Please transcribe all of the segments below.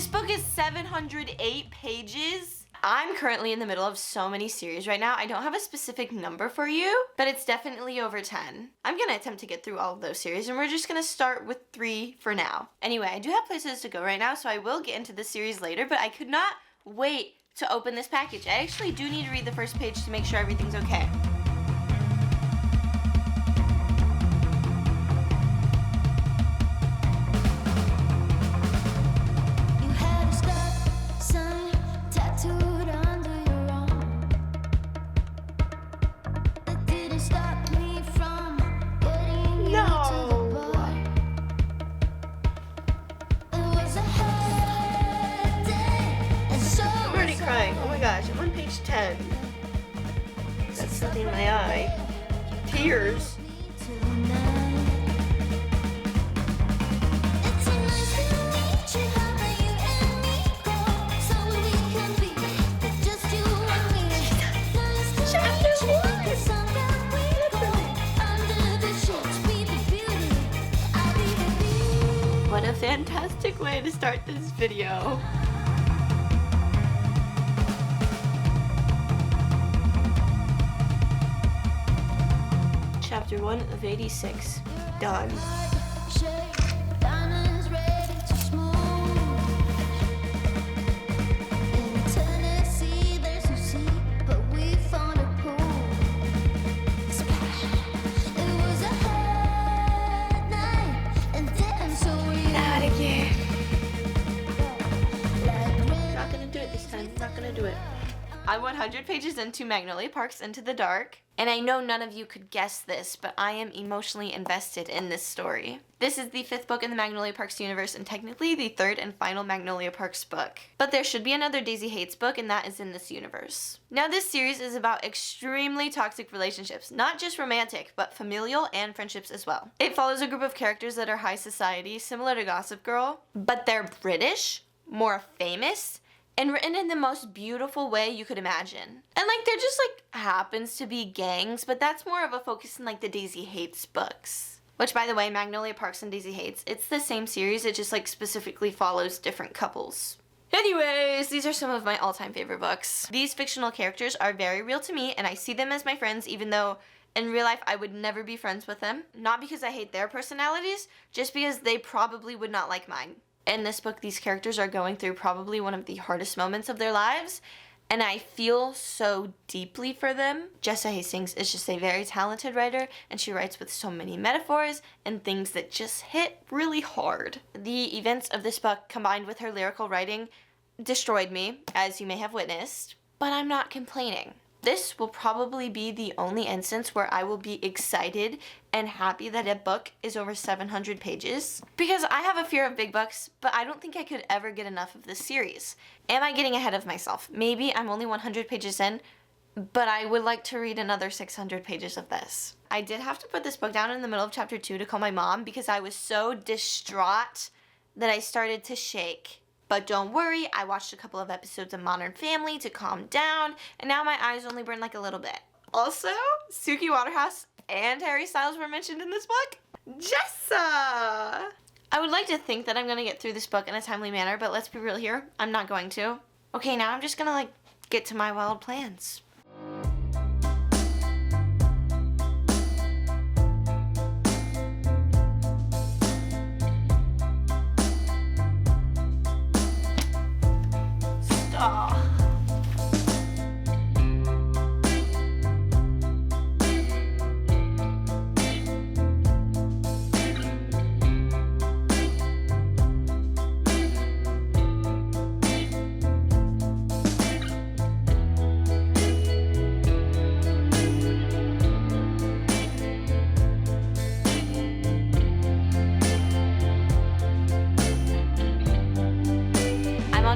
book is 708 pages. I'm currently in the middle of so many series right now. I don't have a specific number for you, but it's definitely over 10. I'm gonna attempt to get through all of those series, and we're just gonna start with 3 for now. Anyway, I do have places to go right now, so I will get into this series later, but I could not wait to open this package. I actually do need to read the first page to make sure everything's okay. I'm on page 10. That's something in my eye. Tears. What a fantastic way to start this video. Chapter 1 of 86. Done. Not again. Not gonna do it this time. Not gonna do it. I'm 100 pages into Magnolia Park's Into the Dark, and I know none of you could guess this, but I am emotionally invested in this story. This is the 5th book in the Magnolia Parks universe, and technically the 3rd and final Magnolia Parks book. But there should be another Daisy Hates book, and that is in this universe. Now, this series is about extremely toxic relationships, not just romantic, but familial and friendships as well. It follows a group of characters that are high society, similar to Gossip Girl, but they're British, more famous, and written in the most beautiful way you could imagine. And like, there just like happens to be gangs, but that's more of a focus in like the Daisy Hates books. Which, by the way, Magnolia Parks and Daisy Hates, it's the same series, it just like specifically follows different couples. Anyways, these are some of my all-time favorite books. These fictional characters are very real to me, and I see them as my friends, even though in real life I would never be friends with them. Not because I hate their personalities, just because they probably would not like mine. In this book, these characters are going through probably one of the hardest moments of their lives, and I feel so deeply for them. Jessa Hastings is just a very talented writer, and she writes with so many metaphors and things that just hit really hard. The events of this book, combined with her lyrical writing, destroyed me, as you may have witnessed, but I'm not complaining. This will probably be the only instance where I will be excited and happy that a book is over 700 pages. Because I have a fear of big books, but I don't think I could ever get enough of this series. Am I getting ahead of myself? Maybe I'm only 100 pages in, but I would like to read another 600 pages of this. I did have to put this book down in the middle of chapter 2 to call my mom because I was so distraught that I started to shake. But don't worry, I watched a couple of episodes of Modern Family to calm down, and now my eyes only burn like a little bit. Also, Suki Waterhouse and Harry Styles were mentioned in this book. Jessa! I would like to think that I'm going to get through this book in a timely manner, but let's be real here, I'm not going to. Okay, now I'm just going to get to my wild plans.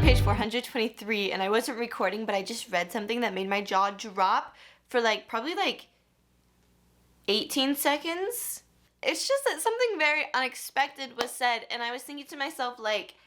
Page 423, and I wasn't recording, but I just read something that made my jaw drop for probably 18 seconds. It's just that something very unexpected was said, and I was thinking to myself,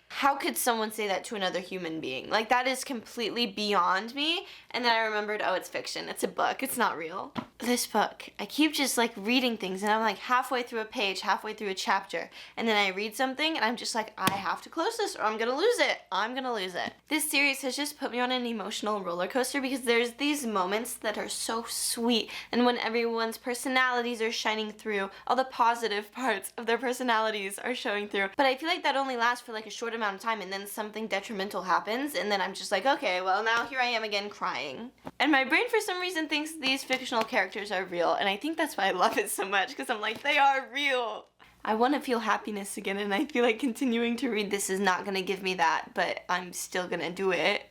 how could someone say that to another human being? That is completely beyond me. And then I remembered, oh, it's fiction. It's a book. It's not real. this book. I keep just like reading things and I'm like halfway through a page, halfway through a chapter, and then I read something and I'm just like, I have to close this or I'm gonna lose it. I'm gonna lose it. This series has just put me on an emotional roller coaster because there's these moments that are so sweet, and when everyone's personalities are shining through, all the positive parts of their personalities are showing through. But I feel like that only lasts for like a short amount of time, and then something detrimental happens, and then I'm just like, okay, well now here I am again crying. And my brain for some reason thinks these fictional characters are real, and I think that's why I love it so much, because I'm like, they are real. I want to feel happiness again, and I feel like continuing to read this is not going to give me that, but I'm still going to do it.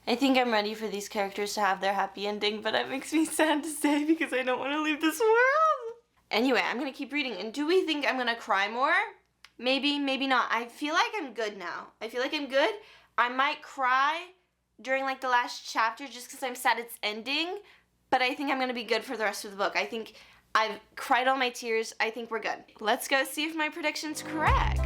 I think I'm ready for these characters to have their happy ending, but it makes me sad to say because I don't want to leave this world. Anyway, I'm going to keep reading, and do we think I'm going to cry more? Maybe, maybe not. I feel like I'm good now. I feel like I'm good. I might cry during like the last chapter just because I'm sad it's ending, but I think I'm going to be good for the rest of the book. I think I've cried all my tears. I think we're good. Let's go see if my prediction's correct.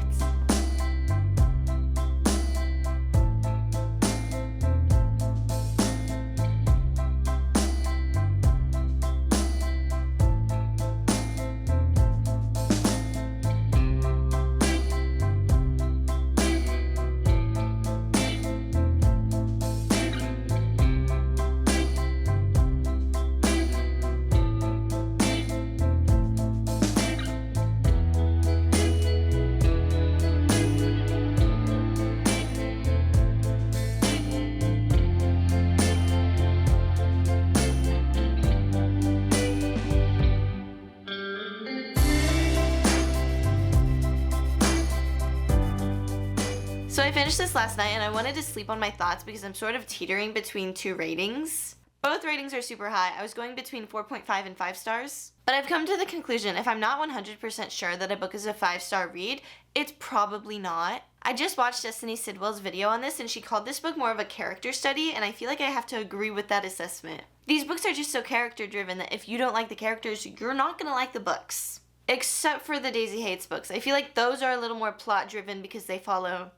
So I finished this last night and I wanted to sleep on my thoughts because I'm sort of teetering between two ratings. Both ratings are super high. I was going between 4.5 and 5 stars. But I've come to the conclusion, if I'm not 100% sure that a book is a 5-star read, it's probably not. I just watched Destiny Sidwell's video on this and she called this book more of a character study, and I feel like I have to agree with that assessment. These books are just so character driven that if you don't like the characters, you're not gonna like the books. Except for the Daisy Hates books. I feel like those are a little more plot driven because they follow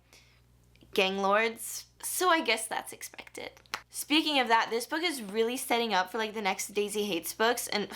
gang lords, so I guess that's expected. Speaking of that, this book is really setting up for like the next Daisy Hates books, and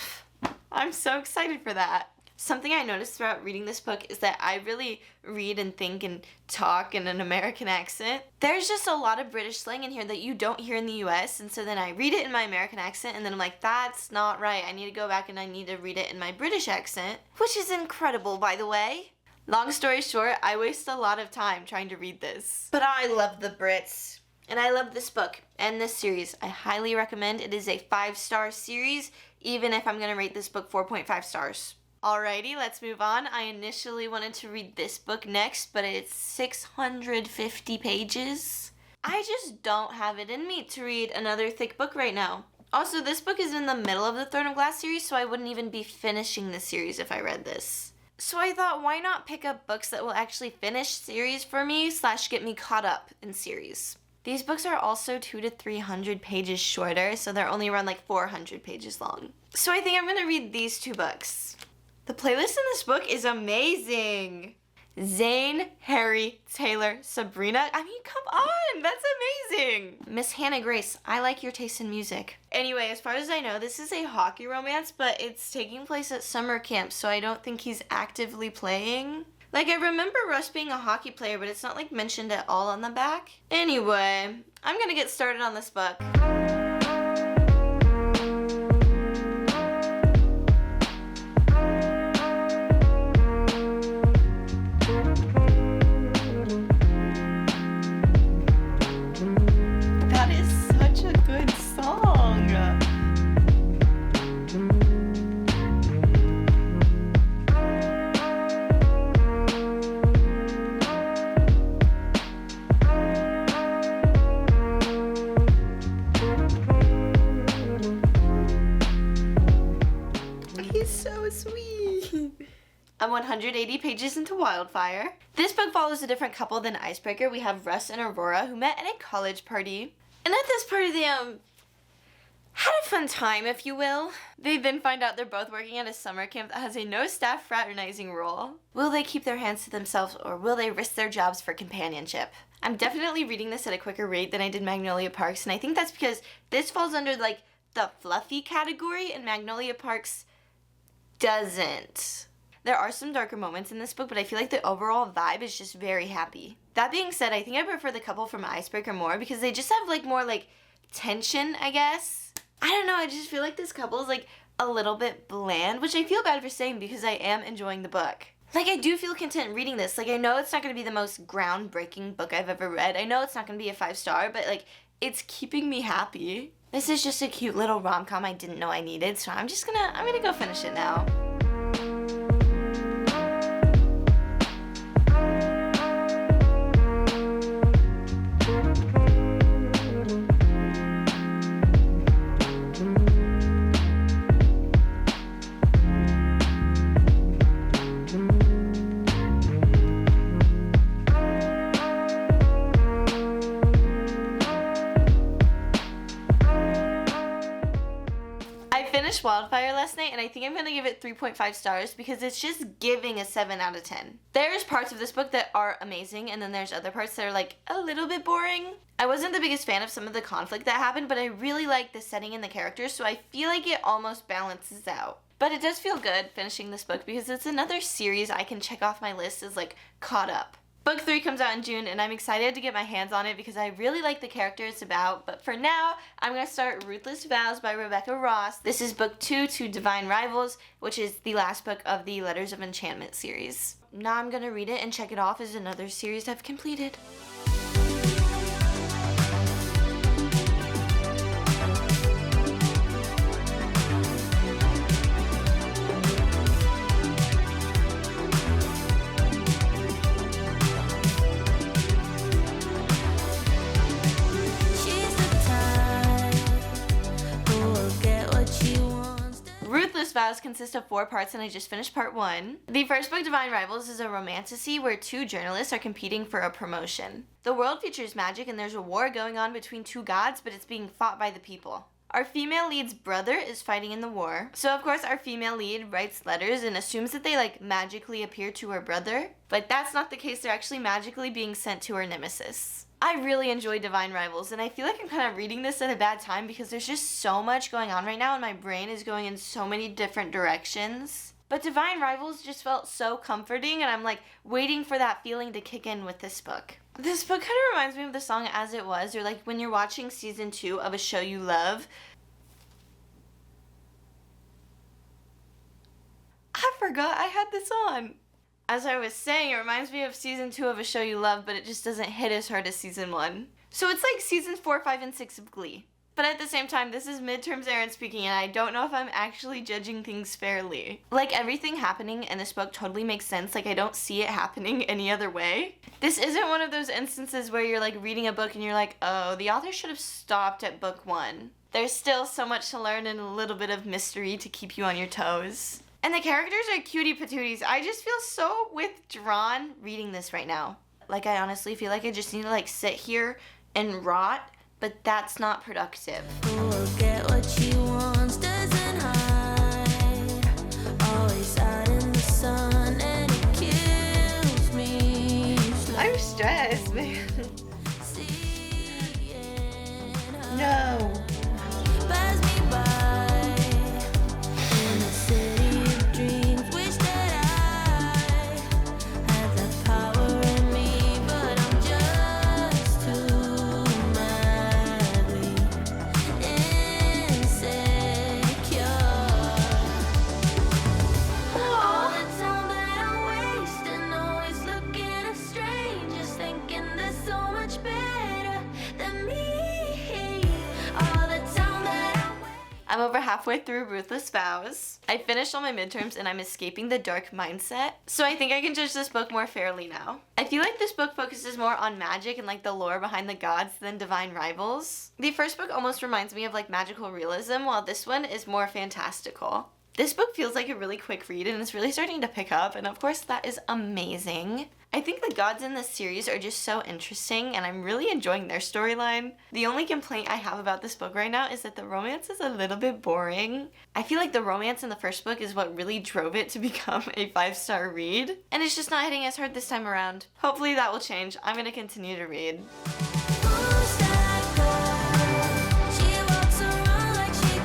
I'm so excited for that. Something I noticed throughout reading this book is that I really read and think and talk in an American accent. There's just a lot of British slang in here that you don't hear in the US, and so then I read it in my American accent and then I'm like, that's not right. I need to go back and I need to read it in my British accent, which is incredible, by the way. Long story short, I waste a lot of time trying to read this. But I love the Brits. And I love this book and this series. I highly recommend. It is a 5-star series, even if I'm going to rate this book 4.5 stars. Alrighty, let's move on. I initially wanted to read this book next, but it's 650 pages. I just don't have it in me to read another thick book right now. Also, this book is in the middle of the Throne of Glass series, so I wouldn't even be finishing the series if I read this. So I thought, why not pick up books that will actually finish series for me / get me caught up in series. These books are also 200 to 300 pages shorter, so they're only around like 400 pages long. So I think I'm gonna read these 2 books. The playlist in this book is amazing. Zane, Harry, Taylor, Sabrina. I mean, come on, that's amazing. Miss Hannah Grace, I like your taste in music. Anyway, as far as I know, this is a hockey romance, but it's taking place at summer camp, so I don't think he's actively playing. Like, I remember Russ being a hockey player, but it's not like mentioned at all on the back. Anyway, I'm gonna get started on this book. I'm 180 pages into Wildfire. This book follows a different couple than Icebreaker. We have Russ and Aurora, who met at a college party. And at this party, they, had a fun time, if you will. They then find out they're both working at a summer camp that has a no-staff fraternizing rule. Will they keep their hands to themselves, or will they risk their jobs for companionship? I'm definitely reading this at a quicker rate than I did Magnolia Parks, and I think that's because this falls under, like, the fluffy category, and Magnolia Parks doesn't. There are some darker moments in this book, but I feel like the overall vibe is just very happy. That being said, I think I prefer the couple from Icebreaker more because they just have like more like tension, I guess. I don't know, I just feel like this couple is like a little bit bland, which I feel bad for saying because I am enjoying the book. Like, I do feel content reading this. Like, I know it's not going to be the most groundbreaking book I've ever read. I know it's not going to be a 5-star, but like, it's keeping me happy. This is just a cute little rom-com I didn't know I needed, so I'm gonna go finish it now. Wildfire last night, and I think I'm going to give it 3.5 stars because it's just giving a 7 out of 10. There's parts of this book that are amazing, and then there's other parts that are like a little bit boring. I wasn't the biggest fan of some of the conflict that happened, but I really like the setting and the characters, so I feel like it almost balances out. But it does feel good finishing this book because it's another series I can check off my list as like caught up. Book 3 comes out in June, and I'm excited to get my hands on it because I really like the character it's about. But for now, I'm going to start Ruthless Vows by Rebecca Ross. This is book 2 to Divine Rivals, which is the last book of the Letters of Enchantment series. Now I'm going to read it and check it off as another series I've completed. Vows consist of 4 parts, and I just finished part 1. The first book, Divine Rivals, is a romantasy where 2 journalists are competing for a promotion. The world features magic, and there's a war going on between 2 gods, but it's being fought by the people. Our female lead's brother is fighting in the war, so of course our female lead writes letters and assumes that they like magically appear to her brother, but that's not the case. They're actually magically being sent to her nemesis. I really enjoy Divine Rivals, and I feel like I'm kind of reading this at a bad time because there's just so much going on right now and my brain is going in so many different directions. But Divine Rivals just felt so comforting, and I'm like waiting for that feeling to kick in with this book. This book kind of reminds me of the song As It Was, or like when you're watching season 2 of a show you love. I forgot I had this on. As I was saying, it reminds me of season 2 of a show you love, but it just doesn't hit as hard as season 1. So it's like seasons 4, 5, and 6 of Glee. But at the same time, this is midterms Erin speaking, and I don't know if I'm actually judging things fairly. Like, everything happening in this book totally makes sense. Like, I don't see it happening any other way. This isn't one of those instances where you're like reading a book and you're like, oh, the author should have stopped at book 1. There's still so much to learn and a little bit of mystery to keep you on your toes. And the characters are cutie patooties. I just feel so withdrawn reading this right now. Like, I honestly feel like I just need to like sit here and rot, but that's not productive. Will get what she wants, doesn't hide. Always out in the sun, and it kills me. I'm stressed, man. No. Pass me by in the city of dreams. Wish that I had the power in me, but I'm just too madly insecure. All the time that I'm wasting, always looking at strangers, thinking they're so much better than me. I'm over halfway through Ruthless Vows. I finished all my midterms and I'm escaping the dark mindset, so I think I can judge this book more fairly now. I feel like this book focuses more on magic and like the lore behind the gods than Divine Rivals. The first book almost reminds me of like magical realism, while this one is more fantastical. This book feels like a really quick read and it's really starting to pick up, and of course that is amazing. I think the gods in this series are just so interesting and I'm really enjoying their storyline. The only complaint I have about this book right now is that the romance is a little bit boring. I feel like the romance in the first book is what really drove it to become a 5-star read, and it's just not hitting as hard this time around. Hopefully that will change. I'm gonna continue to read. Who's that girl? She walks around like she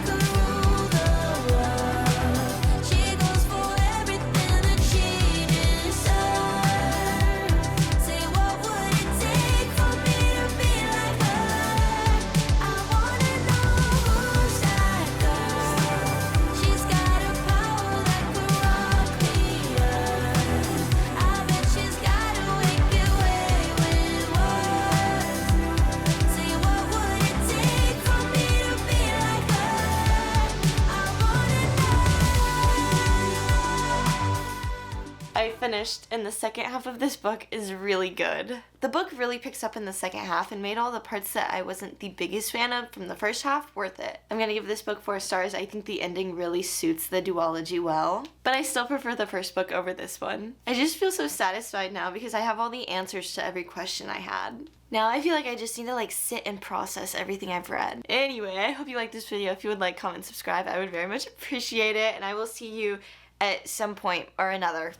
finished, and the second half of this book is really good. The book really picks up in the second half and made all the parts that I wasn't the biggest fan of from the first half worth it. I'm gonna give this book 4 stars. I think the ending really suits the duology well, but I still prefer the first book over this one. I just feel so satisfied now because I have all the answers to every question I had. Now I feel like I just need to like sit and process everything I've read. Anyway, I hope you liked this video. If you would like, comment, subscribe, I would very much appreciate it, and I will see you at some point or another.